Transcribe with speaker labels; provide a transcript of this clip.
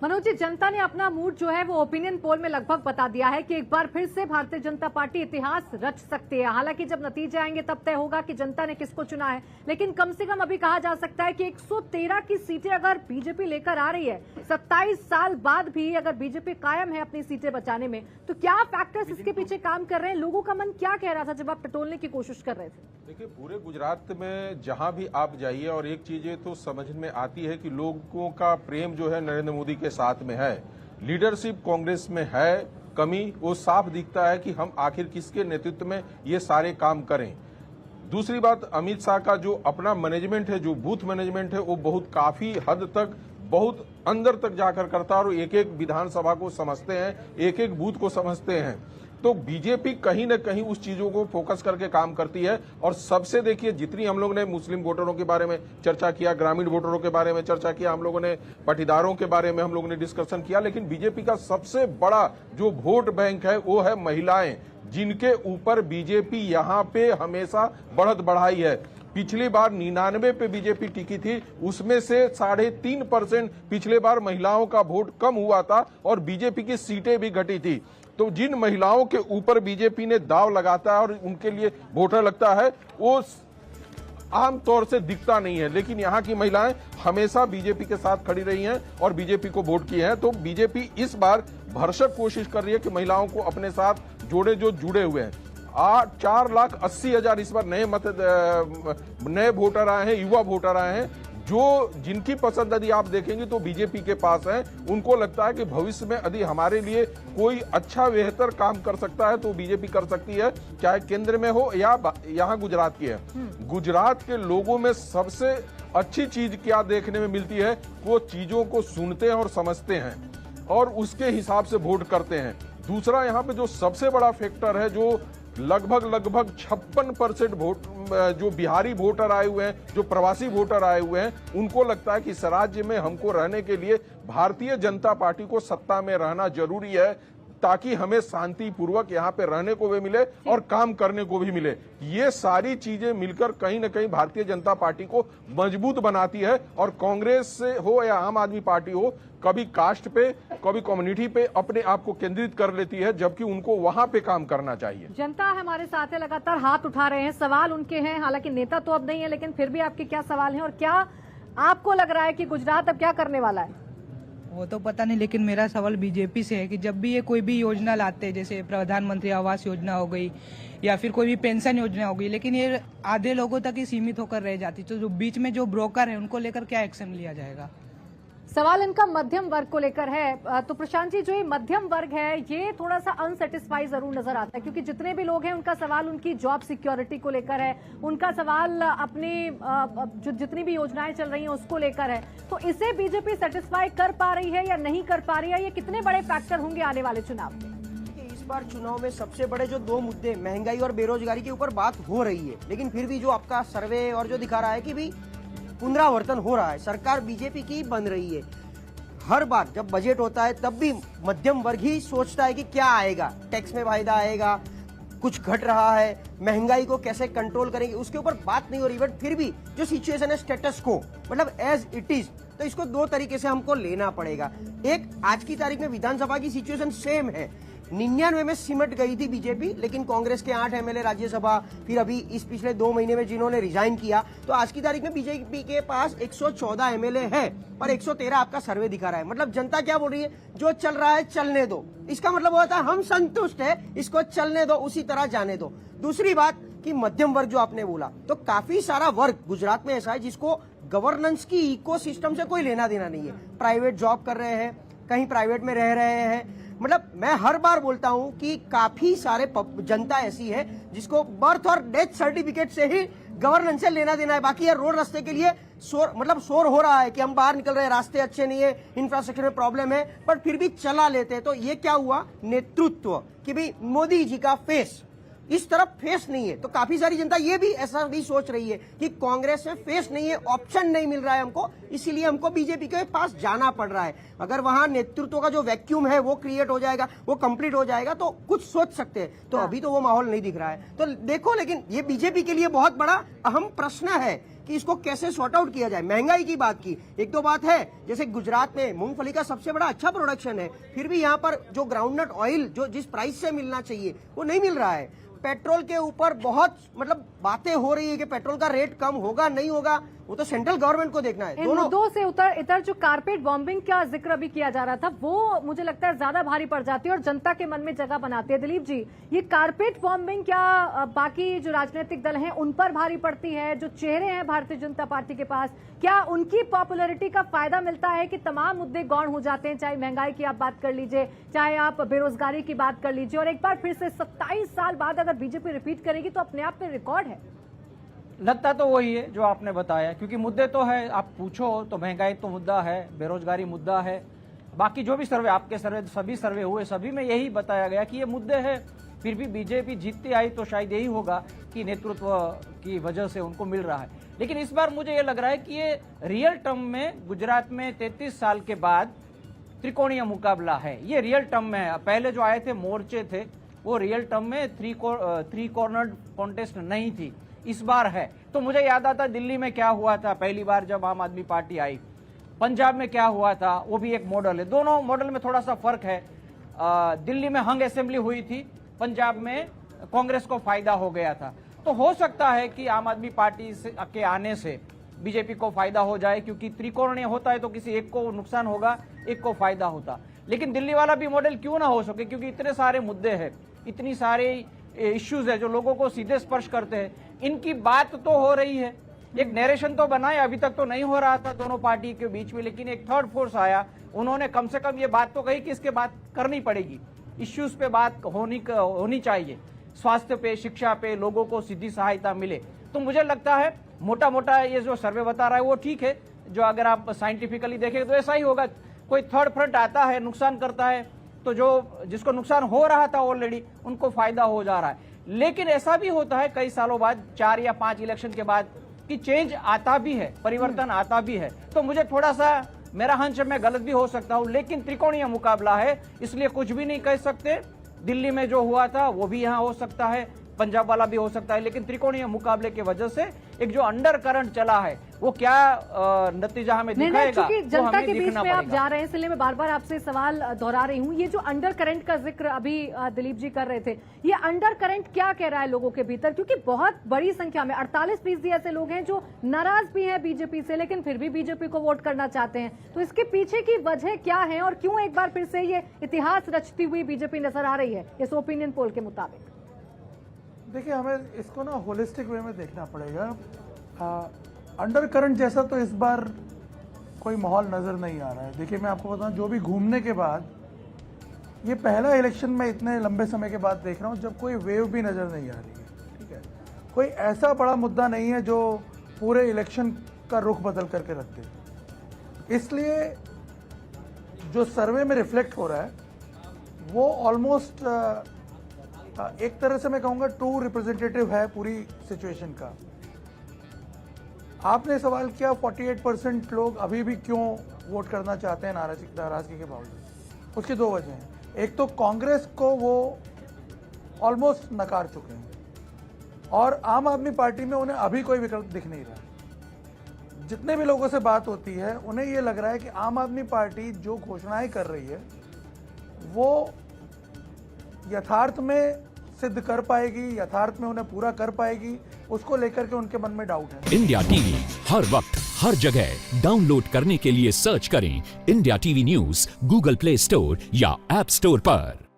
Speaker 1: मनोज जी, जनता ने अपना मूड जो है वो ओपिनियन पोल में लगभग बता दिया है कि एक बार फिर से भारतीय जनता पार्टी इतिहास रच सकती है। हालांकि जब नतीजे आएंगे तब तय होगा कि जनता ने किसको चुना है, लेकिन कम से कम अभी कहा जा सकता है कि 113 की सीटें अगर बीजेपी लेकर आ रही है, 27 साल बाद भी अगर बीजेपी कायम है अपनी सीटें बचाने में, तो क्या फैक्टर्स इसके पीछे काम कर रहे हैं? लोगों का मन क्या कह रहा था जब आप टटोलने की कोशिश कर रहे थे?
Speaker 2: देखिए, पूरे गुजरात में जहां भी आप जाइए और एक चीज तो समझ में आती है कि लोगों का प्रेम जो है नरेंद्र मोदी के साथ में है। लीडरशिप कांग्रेस में है कमी, वो साफ दिखता है कि हम आखिर किसके नेतृत्व में ये सारे काम करें। दूसरी बात, अमित शाह का जो अपना मैनेजमेंट है, जो बूथ मैनेजमेंट है, वो बहुत काफी हद तक बहुत अंदर तक जाकर करता है और एक एक विधानसभा को समझते हैं, एक एक बूथ को समझते हैं। तो बीजेपी कहीं न कहीं उस चीजों को फोकस करके काम करती है। और सबसे देखिए, जितनी हम लोग ने मुस्लिम वोटरों के बारे में चर्चा किया, ग्रामीण वोटरों के बारे में चर्चा किया, हम लोगों ने पाटीदारों के बारे में हम लोगों ने डिस्कशन किया, लेकिन बीजेपी का सबसे बड़ा जो वोट बैंक है वो है महिलाएं, जिनके ऊपर बीजेपी यहाँ पे हमेशा बढ़त बढ़ाई है। पिछली बार 99 पे बीजेपी टिकी थी, उसमें से 3.5% पिछले बार महिलाओं का वोट कम हुआ था और बीजेपी की सीटें भी घटी थी। तो जिन महिलाओं के ऊपर बीजेपी ने दाव लगाता है और उनके लिए वोटर लगता है, वो आमतौर से दिखता नहीं है, लेकिन यहाँ की महिलाएं हमेशा बीजेपी के साथ खड़ी रही हैं और बीजेपी को वोट किए हैं। तो बीजेपी इस बार भरसक कोशिश कर रही है कि महिलाओं को अपने साथ जोड़े, जो जुड़े हुए हैं। 4,80,000 इस बार नए वोटर आए हैं, युवा वोटर आए हैं, जो जिनकी पसंद यदि आप देखेंगे तो बीजेपी के पास है। उनको लगता है कि भविष्य में यदि हमारे लिए कोई अच्छा बेहतर काम कर सकता है तो बीजेपी कर सकती है, चाहे केंद्र में हो या यहाँ गुजरात की है। गुजरात के लोगों में सबसे अच्छी चीज क्या देखने में मिलती है, वो चीजों को सुनते हैं और समझते हैं और उसके हिसाब से वोट करते हैं। दूसरा, यहाँ पे जो सबसे बड़ा फैक्टर है, जो लगभग 56% वोट जो बिहारी वोटर आए हुए हैं, जो प्रवासी वोटर आए हुए हैं, उनको लगता है कि इस राज्य में हमको रहने के लिए भारतीय जनता पार्टी को सत्ता में रहना जरूरी है, ताकि हमें शांतिपूर्वक यहाँ पे रहने को भी मिले और काम करने को भी मिले। ये सारी चीजें मिलकर कहीं न कहीं भारतीय जनता पार्टी को मजबूत बनाती है। और कांग्रेस से हो या आम आदमी पार्टी हो, कभी कास्ट पे, कभी कम्युनिटी पे अपने आप को केंद्रित कर लेती है, जबकि उनको वहां पे काम करना चाहिए।
Speaker 1: जनता हमारे साथ है, लगातार हाथ उठा रहे हैं, सवाल उनके हैं। हालांकि नेता तो अब नहीं है, लेकिन फिर भी आपके क्या सवाल हैं और क्या आपको लग रहा है कि गुजरात अब क्या करने वाला है?
Speaker 3: वो तो पता नहीं, लेकिन मेरा सवाल बीजेपी से है कि जब भी ये कोई भी योजना लाते हैं, जैसे प्रधानमंत्री आवास योजना हो गई या फिर कोई भी पेंशन योजना हो गई, लेकिन ये आधे लोगों तक ही सीमित होकर रह जाती, तो जो बीच में जो ब्रोकर है उनको लेकर क्या एक्शन लिया जाएगा?
Speaker 1: सवाल इनका मध्यम वर्ग को लेकर है। तो प्रशांत जी, जो ये मध्यम वर्ग है ये थोड़ा सा अनसेटिस्फाई जरूर नजर आता है, क्योंकि जितने भी लोग हैं उनका सवाल उनकी जॉब सिक्योरिटी को लेकर है, उनका सवाल अपनी जो जितनी भी योजनाएं चल रही हैं उसको लेकर है। तो इसे बीजेपी सेटिस्फाई कर पा रही है या नहीं कर पा रही है? ये कितने बड़े फैक्टर होंगे आने वाले चुनाव में?
Speaker 4: इस बार चुनाव में सबसे बड़े जो दो मुद्दे, महंगाई और बेरोजगारी के ऊपर बात हो रही है, लेकिन फिर भी जो आपका सर्वे और जो दिखा रहा है कि भी पुनरावर्तन हो रहा है, सरकार बीजेपी की बन रही है। हर बार जब बजट होता है तब भी मध्यम वर्ग ही सोचता है कि क्या आएगा, टैक्स में फायदा आएगा, कुछ घट रहा है, महंगाई को कैसे कंट्रोल करेंगे, उसके ऊपर बात नहीं हो रही। बट फिर भी जो सिचुएशन है स्टेटस को, मतलब एज इट इज, तो इसको दो तरीके से हमको लेना पड़ेगा। एक, आज की तारीख में विधानसभा की सिचुएशन सेम है। 99 में सिमट गई थी बीजेपी, लेकिन कांग्रेस के 8 एमएलए राज्यसभा, फिर अभी इस पिछले 2 महीने में जिन्होंने रिजाइन किया, तो आज की तारीख में बीजेपी के पास 114 एमएलए है और 113 आपका सर्वे दिखा रहा है। मतलब जनता क्या बोल रही है, जो चल रहा है चलने दो। इसका मतलब होता है हम संतुष्ट है, इसको चलने दो, उसी तरह जाने दो। दूसरी बात कि मध्यम वर्ग जो आपने बोला, तो काफी सारा वर्ग गुजरात में ऐसा है जिसको गवर्नेंस की इकोसिस्टम से कोई लेना देना नहीं है। प्राइवेट जॉब कर रहे हैं, कहीं प्राइवेट में रह रहे हैं। मतलब मैं हर बार बोलता हूं कि काफी सारे जनता ऐसी है जिसको बर्थ और डेथ सर्टिफिकेट से ही गवर्नेंस से लेना देना है। बाकी ये रोड रास्ते के लिए शोर हो रहा है कि हम बाहर निकल रहे हैं, रास्ते अच्छे नहीं है, इंफ्रास्ट्रक्चर में प्रॉब्लम है, पर फिर भी चला लेते हैं। तो ये क्या हुआ, नेतृत्व, कि भाई मोदी जी का फेस, इस तरफ फेस नहीं है। तो काफी सारी जनता ये भी ऐसा भी सोच रही है कि कांग्रेस में फेस नहीं है, ऑप्शन नहीं मिल रहा है हमको, इसीलिए हमको बीजेपी के पास जाना पड़ रहा है। अगर वहां नेतृत्व का जो वैक्यूम है वो क्रिएट हो जाएगा, वो कंप्लीट हो जाएगा, तो कुछ सोच सकते हैं। तो अभी तो वो माहौल नहीं दिख रहा है। तो देखो, लेकिन ये बीजेपी के लिए बहुत बड़ा अहम प्रश्न है कि इसको कैसे सॉर्ट आउट किया जाए। महंगाई की बात की, एक दो बात है, जैसे गुजरात में मूंगफली का सबसे बड़ा अच्छा प्रोडक्शन है, फिर भी यहाँ पर जो ग्राउंडनट ऑयल जो जिस प्राइस से मिलना चाहिए वो नहीं मिल रहा है। पेट्रोल के ऊपर बहुत मतलब बातें हो रही है कि पेट्रोल का रेट कम होगा नहीं होगा, वो तो सेंट्रल गवर्नमेंट को देखना है।
Speaker 1: इन मुद्दों से इतर जो कारपेट बॉम्बिंग का जिक्र अभी किया जा रहा था, वो मुझे लगता है ज्यादा भारी पड़ जाती है और जनता के मन में जगह बनाती है। दिलीप जी, ये कारपेट बॉम्बिंग क्या बाकी जो राजनीतिक दल हैं उन पर भारी पड़ती है? जो चेहरे हैं भारतीय जनता पार्टी के पास, क्या उनकी पॉपुलैरिटी का फायदा मिलता है कि तमाम मुद्दे गौण हो जाते हैं? चाहे महंगाई की आप बात कर लीजिए, चाहे आप बेरोजगारी की बात कर लीजिए, और एक बार फिर से 27 साल बाद अगर बीजेपी रिपीट करेगी तो अपने आप में रिकॉर्ड है।
Speaker 5: लगता तो वही है जो आपने बताया, क्योंकि मुद्दे तो है, आप पूछो तो महंगाई तो मुद्दा है, बेरोजगारी मुद्दा है, बाकी जो भी सर्वे आपके सर्वे सभी सर्वे हुए सभी में यही बताया गया कि ये मुद्दे हैं। फिर भी बीजेपी जीतती आई तो शायद यही होगा कि नेतृत्व की वजह से उनको मिल रहा है। लेकिन इस बार मुझे ये लग रहा है कि ये रियल टर्म में गुजरात में 33 साल के बाद त्रिकोणीय मुकाबला है, ये रियल टर्म में है। पहले जो आए थे मोर्चे थे वो रियल टर्म में थ्री कॉर्नर्ड कॉन्टेस्ट नहीं थी, इस बार है। तो मुझे याद आता दिल्ली में क्या हुआ था पहली बार जब आम आदमी पार्टी आई, पंजाब में क्या हुआ था, वो भी एक मॉडल है। दोनों मॉडल में थोड़ा सा फर्क है। दिल्ली में हंग असेंबली हुई थी, पंजाब में कांग्रेस को फायदा हो गया था। तो हो सकता है कि आम आदमी पार्टी के आने से बीजेपी को फायदा हो जाए, क्योंकि त्रिकोणीय होता है तो किसी एक को नुकसान होगा, एक को फायदा होता। लेकिन दिल्ली वाला भी मॉडल क्यों ना हो सके, क्योंकि इतने सारे मुद्दे हैं, इतनी सारे इश्यूज है जो लोगों को सीधे स्पर्श करते हैं, इनकी बात तो हो रही है। एक नरेशन तो बनाए, अभी तक तो नहीं हो रहा था दोनों पार्टी के बीच में, लेकिन एक थर्ड फोर्स आया, उन्होंने कम से कम ये बात तो कही कि इसके बात करनी पड़ेगी, इश्यूज पे बात होनी चाहिए, स्वास्थ्य पे, शिक्षा पे लोगों को सीधी सहायता मिले। तो मुझे लगता है मोटा मोटा ये जो सर्वे बता रहा है वो ठीक है, जो अगर आप साइंटिफिकली देखें तो ऐसा ही होगा। कोई थर्ड फ्रंट आता है, नुकसान करता है, तो जो जिसको नुकसान हो रहा था ऑलरेडी उनको फायदा हो जा रहा है। लेकिन ऐसा भी होता है कई सालों बाद, 4 या 5 इलेक्शन के बाद, कि चेंज आता भी है, परिवर्तन आता भी है। तो मुझे थोड़ा सा, मेरा हंश, मैं गलत भी हो सकता हूं, लेकिन त्रिकोणीय मुकाबला है, इसलिए कुछ भी नहीं कह सकते। दिल्ली में जो हुआ था वो भी यहां हो सकता है, पंजाब वाला भी हो सकता है, लेकिन त्रिकोणीय मुकाबले की वजह से एक जो अंडर करंट चला है वो क्या नतीजा हमें दिखाएगा,
Speaker 1: चूंकि जनता के बीच में आप
Speaker 5: पड़ेगा।
Speaker 1: जा रहे हैं, इसलिए मैं बार बार आपसे सवाल दोहरा रही हूं। ये जो अंडर करंट का जिक्र अभी दिलीप जी कर रहे थे, ये अंडर करंट क्या कह रहा है लोगों के भीतर? क्योंकि बहुत बड़ी संख्या में 48% ऐसे लोग हैं जो नाराज भी हैं बीजेपी से, लेकिन फिर भी बीजेपी को वोट करना चाहते हैं। तो इसके पीछे की वजह क्या है और क्यों एक बार फिर से ये इतिहास रचती हुई बीजेपी नजर आ रही है इस ओपिनियन पोल के मुताबिक?
Speaker 6: देखिए, हमें इसको ना होलिस्टिक वे में देखना पड़ेगा। अंडर करंट जैसा तो इस बार कोई माहौल नज़र नहीं आ रहा है। देखिए, मैं आपको बताऊं, जो भी घूमने के बाद, ये पहला इलेक्शन में इतने लंबे समय के बाद देख रहा हूं जब कोई वेव भी नज़र नहीं आ रही है। ठीक है, कोई ऐसा बड़ा मुद्दा नहीं है जो पूरे इलेक्शन का रुख बदल करके रख दे। इसलिए जो सर्वे में रिफ्लेक्ट हो रहा है वो ऑलमोस्ट एक तरह से मैं कहूँगा ट्रू रिप्रेजेंटेटिव है पूरी सिचुएशन का। आपने सवाल किया 48% लोग अभी भी क्यों वोट करना चाहते हैं नाराजगी के बावजूद। उसकी 2 वजह हैं। एक तो कांग्रेस को वो ऑलमोस्ट नकार चुके हैं और आम आदमी पार्टी में उन्हें अभी कोई विकल्प दिख नहीं रहा। जितने भी लोगों से बात होती है उन्हें ये लग रहा है कि आम आदमी पार्टी जो घोषणाएं कर रही है वो यथार्थ में सिद्ध कर पाएगी, यथार्थ में उन्हें पूरा कर पाएगी, उसको लेकर के उनके मन में डाउट है।
Speaker 7: इंडिया टीवी हर वक्त हर जगह डाउनलोड करने के लिए सर्च करें India TV news Google play store या ऐप स्टोर पर।